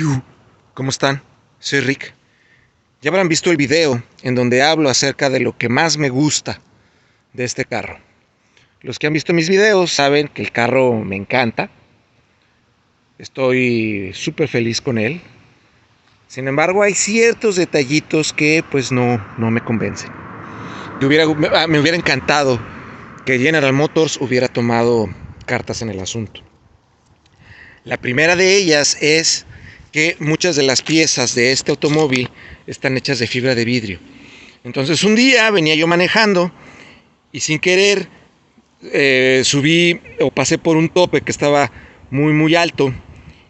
Yu, ¿cómo están? Soy Rick. Ya habrán visto el video en donde hablo acerca de lo que más me gusta de este carro. Los que han visto mis videos saben que el carro me encanta. Estoy súper feliz con él. Sin embargo, hay ciertos detallitos que pues no me convencen. Me hubiera encantado que General Motors hubiera tomado cartas en el asunto. La primera de ellas es que muchas de las piezas de este automóvil están hechas de fibra de vidrio. Entonces un día venía yo manejando y sin querer subí o pasé por un tope que estaba muy alto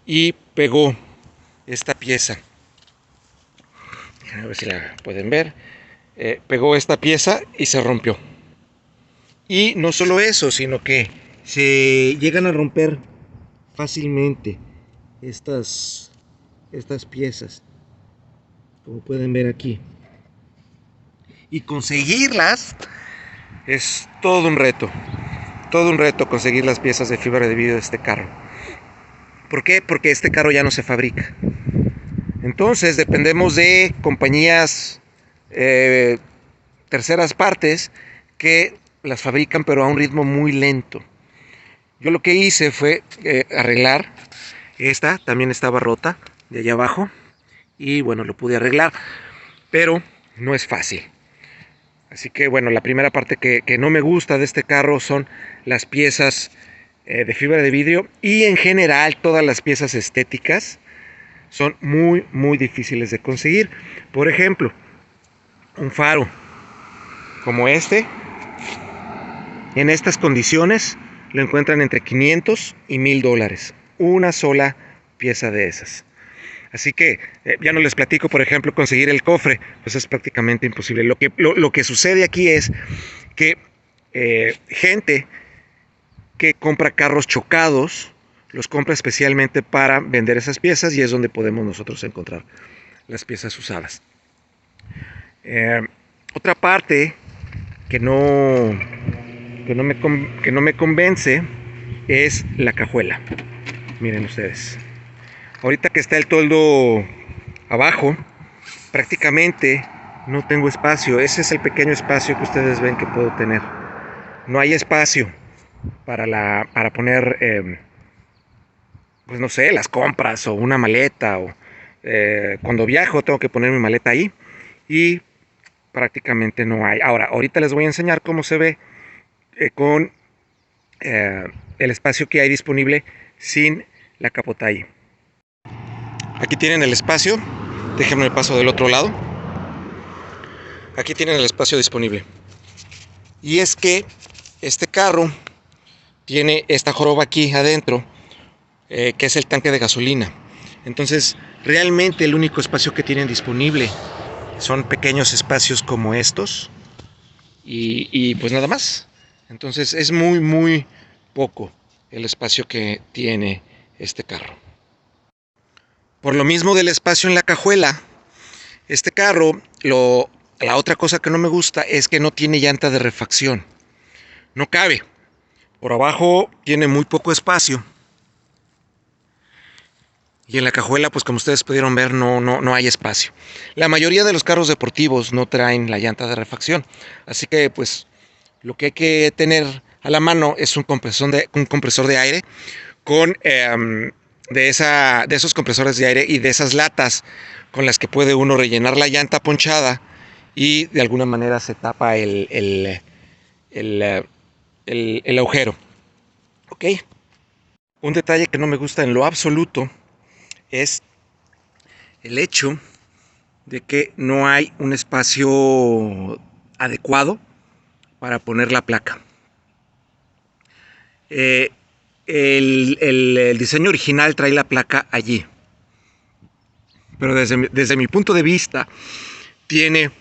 y pegó esta pieza. A ver si la pueden ver. Pegó esta pieza y se rompió. Y no solo eso, sino que se llegan a romper fácilmente estas piezas, como pueden ver aquí, y conseguirlas es todo un reto conseguir las piezas de fibra de vidrio de este carro. ¿Por qué? Porque este carro ya no se fabrica. Entonces dependemos de compañías terceras partes que las fabrican, pero a un ritmo muy lento. Yo lo que hice fue arreglar esta, también estaba rota de allá abajo, y bueno, lo pude arreglar, pero no es fácil. Así que bueno, la primera parte que no me gusta de este carro son las piezas de fibra de vidrio, y en general todas las piezas estéticas son muy difíciles de conseguir. Por ejemplo, un faro como este, en estas condiciones lo encuentran entre 500 y $1000, una sola pieza de esas. Así que ya no les platico, por ejemplo, conseguir el cofre, pues es prácticamente imposible. Lo que sucede aquí es que gente que compra carros chocados, los compra especialmente para vender esas piezas, y es donde podemos nosotros encontrar las piezas usadas. Otra parte que no me convence es la cajuela. Miren ustedes. Ahorita que está el toldo abajo, prácticamente no tengo espacio. Ese es el pequeño espacio que ustedes ven que puedo tener. No hay espacio para poner, pues no sé, las compras o una maleta. Cuando viajo tengo que poner mi maleta ahí, y prácticamente no hay. Ahorita les voy a enseñar cómo se ve con el espacio que hay disponible sin la capota ahí. Aquí tienen el espacio. Déjenme el paso del otro lado. Aquí tienen el espacio disponible. Y es que este carro tiene esta joroba aquí adentro, que es el tanque de gasolina. Entonces, realmente el único espacio que tienen disponible son pequeños espacios como estos. Y pues nada más. Entonces es muy poco el espacio que tiene este carro. Por lo mismo del espacio en la cajuela, este carro, la otra cosa que no me gusta es que no tiene llanta de refacción. No cabe. Por abajo tiene muy poco espacio. Y en la cajuela, pues como ustedes pudieron ver, no hay espacio. La mayoría de los carros deportivos no traen la llanta de refacción. Así que pues lo que hay que tener a la mano es un compresor de aire con de esos compresores de aire y de esas latas con las que puede uno rellenar la llanta ponchada, y de alguna manera se tapa el agujero. ¿Ok? Un detalle que no me gusta en lo absoluto es el hecho de que no hay un espacio adecuado para poner la placa. El diseño original trae la placa allí, pero desde mi punto de vista tiene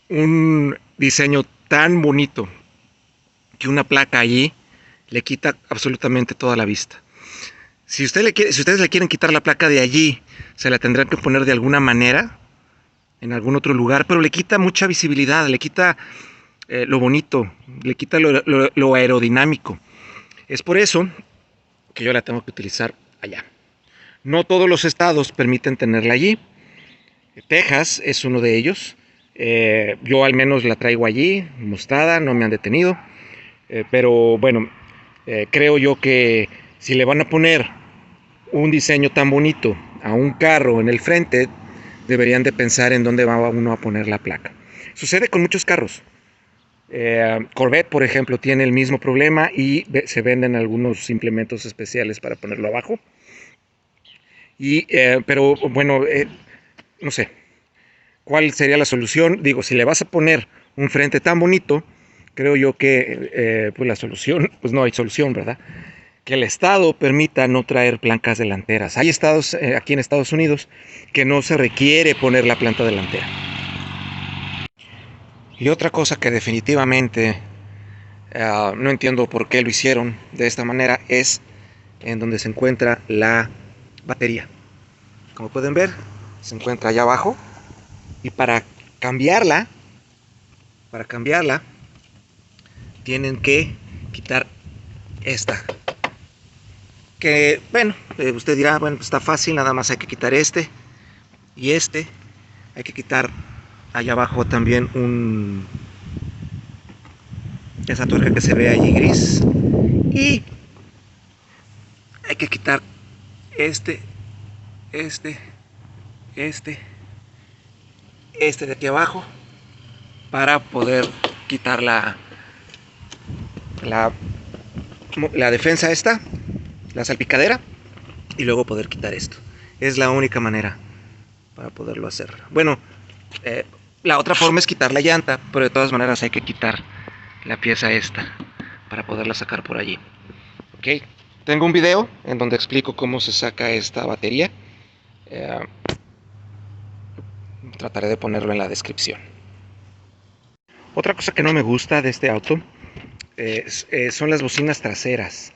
un diseño tan bonito que una placa allí le quita absolutamente toda la vista. Si ustedes le quieren quitar la placa de allí, se la tendrán que poner de alguna manera en algún otro lugar, pero le quita mucha visibilidad, le quita lo bonito, le quita lo aerodinámico. Es por eso que yo la tengo que utilizar allá. No todos los estados permiten tenerla allí. Texas es uno de ellos. Yo al menos la traigo allí, mostrada, no me han detenido. Pero bueno, creo yo que si le van a poner un diseño tan bonito a un carro en el frente, deberían de pensar en dónde va uno a poner la placa. Sucede con muchos carros. Corvette, por ejemplo, tiene el mismo problema y se venden algunos implementos especiales para ponerlo abajo. Pero bueno, no sé, ¿cuál sería la solución? Digo, si le vas a poner un frente tan bonito, creo yo que pues la solución, pues no hay solución, ¿verdad? Que el Estado permita no traer plancas delanteras. Hay estados aquí en Estados Unidos que no se requiere poner la planta delantera. Y otra cosa que definitivamente no entiendo por qué lo hicieron de esta manera es en donde se encuentra la batería. Como pueden ver, se encuentra allá abajo y cambiarla, para cambiarla, tienen que quitar esta. Que bueno, usted dirá, bueno, está fácil, nada más hay que quitar este y este. Hay que quitar allá abajo también esa tuerca que se ve allí gris. Y hay que quitar este, este, este, este de aquí abajo para poder quitar la, la defensa esta, la salpicadera, y luego poder quitar esto. Es la única manera para poderlo hacer. Bueno, la otra forma es quitar la llanta, pero de todas maneras hay que quitar la pieza esta para poderla sacar por allí. Ok, tengo un video en donde explico cómo se saca esta batería. Trataré de ponerlo en la descripción. Otra cosa que no me gusta de este auto son las bocinas traseras.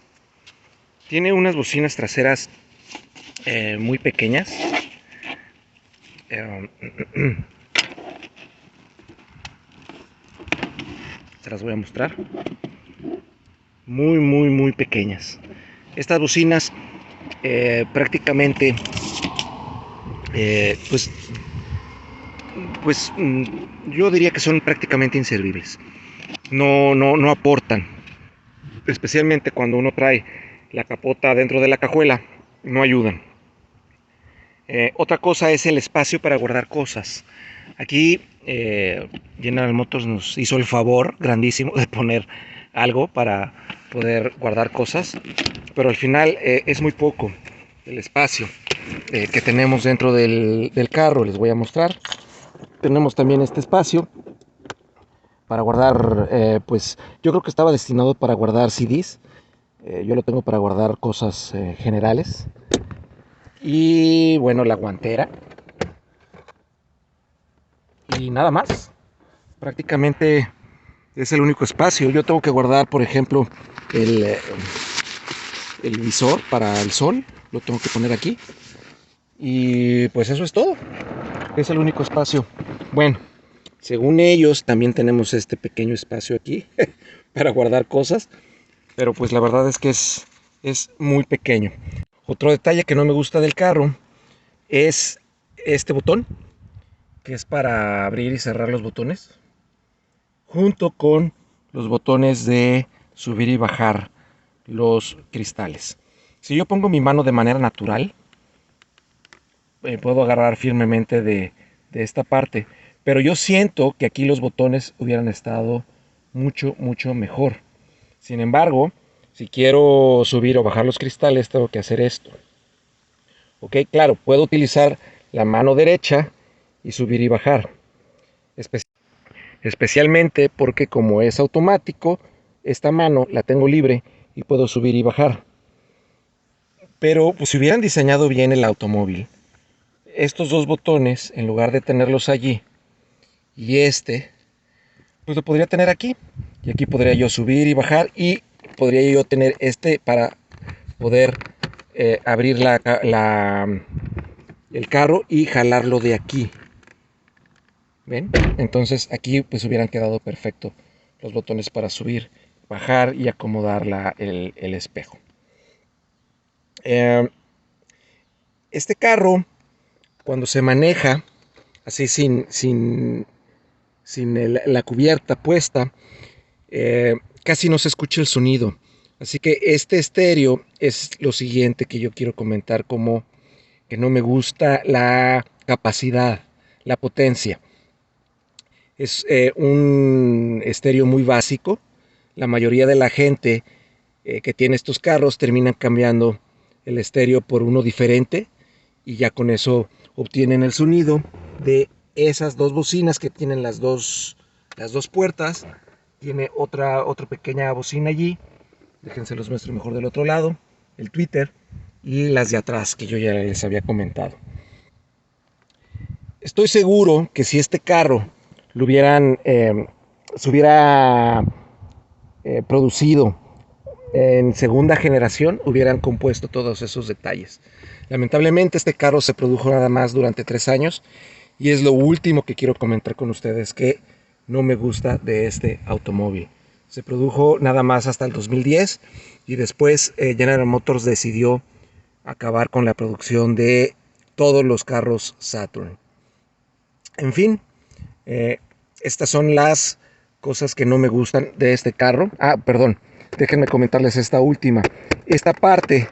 Tiene unas bocinas traseras muy pequeñas. Se las voy a mostrar. Muy pequeñas. Estas bocinas prácticamente pues yo diría que son prácticamente inservibles. No aportan, especialmente cuando uno trae la capota dentro de la cajuela, no ayudan. Otra cosa es el espacio para guardar cosas. Aquí General Motors nos hizo el favor grandísimo de poner algo para poder guardar cosas, pero al final es muy poco el espacio que tenemos dentro del carro. Les voy a mostrar. Tenemos también este espacio para guardar, pues yo creo que estaba destinado para guardar CDs. Yo lo tengo para guardar cosas generales. Y bueno, la guantera. Y nada más. Prácticamente es el único espacio. Yo tengo que guardar, por ejemplo, el visor para el sol. Lo tengo que poner aquí. Y pues eso es todo. Es el único espacio. Bueno, según ellos también tenemos este pequeño espacio aquí para guardar cosas. Pero pues la verdad es que es muy pequeño. Otro detalle que no me gusta del carro es este botón, que es para abrir y cerrar los botones, junto con los botones de subir y bajar los cristales. Si yo pongo mi mano de manera natural, puedo agarrar firmemente de esta parte, pero yo siento que aquí los botones hubieran estado mucho mejor. Sin embargo, si quiero subir o bajar los cristales, tengo que hacer esto. Ok, claro, puedo utilizar la mano derecha y subir y bajar. Especialmente porque como es automático, esta mano la tengo libre y puedo subir y bajar. Pero pues, si hubieran diseñado bien el automóvil, estos dos botones, en lugar de tenerlos allí, y pues lo podría tener aquí. Y aquí podría yo subir y bajar, y podría yo tener este para poder abrir el carro y jalarlo de aquí. ¿Ven? Entonces aquí pues hubieran quedado perfecto los botones para subir, bajar y acomodar el espejo. Este carro, cuando se maneja así sin la cubierta puesta, casi no se escucha el sonido. Así que este estéreo es lo siguiente que yo quiero comentar, como que no me gusta la capacidad, la potencia. Es un estéreo muy básico. La mayoría de la gente que tiene estos carros terminan cambiando el estéreo por uno diferente y ya con eso obtienen el sonido de esas dos bocinas que tienen las dos puertas. Tiene otra pequeña bocina allí. Déjense los muestro mejor del otro lado. El tweeter y las de atrás que yo ya les había comentado. Estoy seguro que si este carro lo hubieran, se hubiera producido en segunda generación, hubieran compuesto todos esos detalles. Lamentablemente este carro se produjo nada más durante 3 años y es lo último que quiero comentar con ustedes que no me gusta de este automóvil. Se produjo nada más hasta el 2010 y después General Motors decidió acabar con la producción de todos los carros Saturn. En fin, estas son las cosas que no me gustan de este carro. Perdón, déjenme comentarles esta última. Esta parte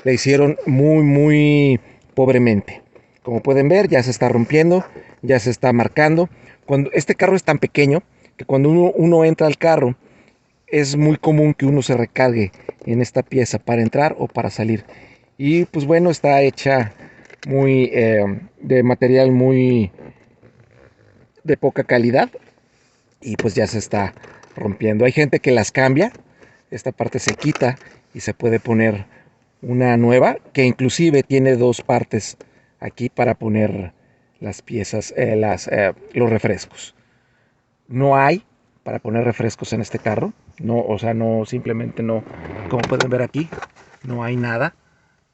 la hicieron muy pobremente. Como pueden ver, ya se está rompiendo, ya se está marcando. Cuando este carro es tan pequeño que cuando uno entra al carro, es muy común que uno se recargue en esta pieza para entrar o para salir. Y pues bueno, está hecha muy de material muy de poca calidad y pues ya se está rompiendo. Hay gente que las cambia, esta parte se quita y se puede poner una nueva que inclusive tiene dos partes aquí para poner las piezas, los refrescos. No hay para poner refrescos en este carro, no, o sea, no, simplemente no, como pueden ver aquí, no hay nada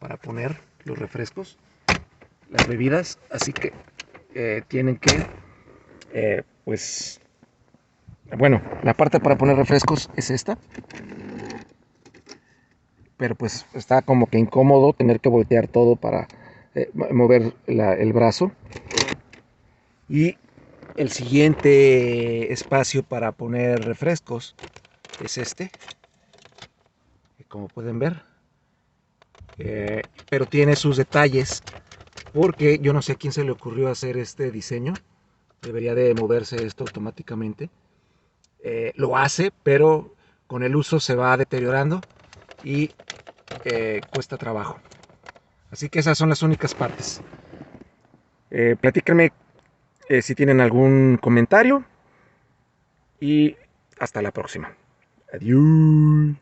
para poner los refrescos, las bebidas, así que tienen que pues bueno, la parte para poner refrescos es esta, pero pues está como que incómodo tener que voltear todo para mover el brazo. Y el siguiente espacio para poner refrescos es este, como pueden ver, pero tiene sus detalles porque yo no sé a quién se le ocurrió hacer este diseño. Debería de moverse esto automáticamente. Lo hace, pero con el uso se va deteriorando y cuesta trabajo. Así que esas son las únicas partes. Platíquenme si tienen algún comentario y hasta la próxima. Adiós.